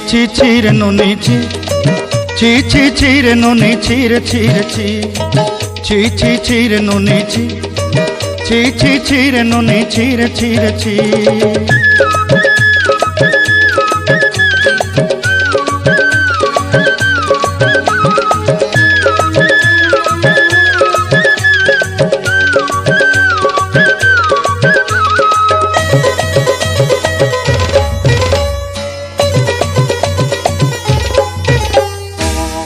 ছি ছি রে ননি ছি ছি ছি ছি রে ননি ছি রে ছি রে ছি ছি ছি ছি রে ননি ছি ছি ছি ছি রে ননি ছি রে ছি রে ছি।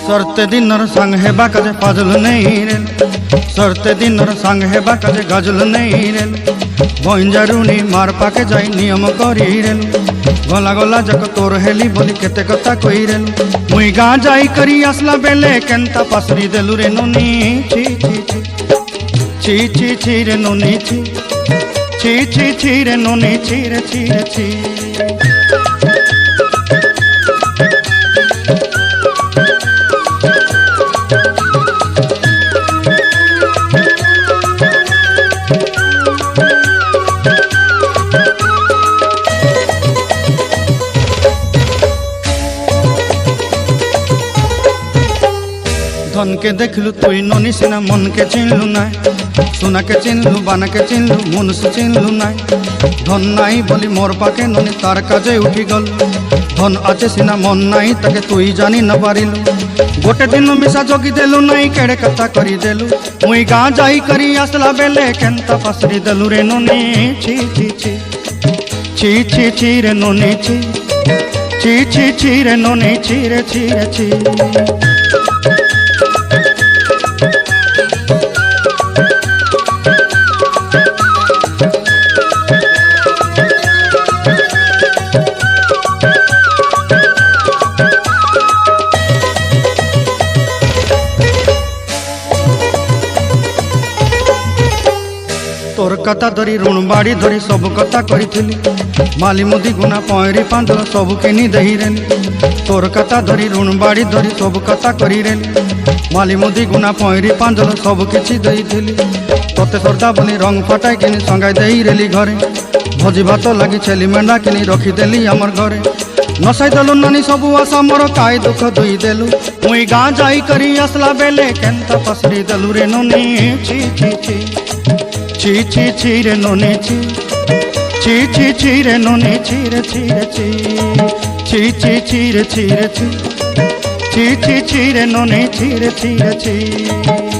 सरते दिनर संग हेबा काजे फाजल नहीं रेल सरते दिनर संग हेबा काजे गजल नहीं रेल बंजारुनी मार पाके जाई नियम करी रेल गला गला जक तोर हेली बोली केते कथा कई रेल मुई गाँ जाई करी आसला बेले केंता पासरी देलु रे नोनी छी छी छी छी छी छी रे नोनी छी छी छी छी रे नोनी छी रे छी रे छी। धन के देखलु तुई ननी सिना मन के चिन्हलु नाय सोना के चिन्हलु बाना के चिन्हलु मन से चिन्हलु नाय धन नाई बोली मोर पाके ननी तार काजे उठी गल धन आचे सिना मन नाई ताके तुई जानी न पारिलु गोटे दिन मिसा जोगी देलु नाई केड़े कथा करी देलु मुई गाँ जाई करी आसला बेले केंता पासरी देलु रे ननी छी छी छी छी छी छी रे ननी छी छी छी छी रे ननी छी रे छी रे छी। तोर कथा धरी ऋण बाड़ी धरी सब कथा करी माली मुदी गुना पहरी पांदर सब किनी दही रेली तोर कथा धरी ऋण बाड़ी धरी सब कथा करी रेली माली मुदी गुना पहरी पांदर सब किछि दही थी तोते सरदा बोली रंग फटाई किनी संगाई दही रेली घरे भोजी भात लगी छेली मेंढा किनी रखीदेली आमर घरे नसाई देलु नानी सबू आशा मोर काय दुख दुई देलु मुई गाँ जाई करी आसला बेले केंता पसरी देलु रे ननी छी छी छी ची ची ची रे नोनी ची ची ची ची रे नोनी ची रे ची रे ची ची ची ची रे ची रे ची ची ची ची रे नोनी ची रे ची रे ची।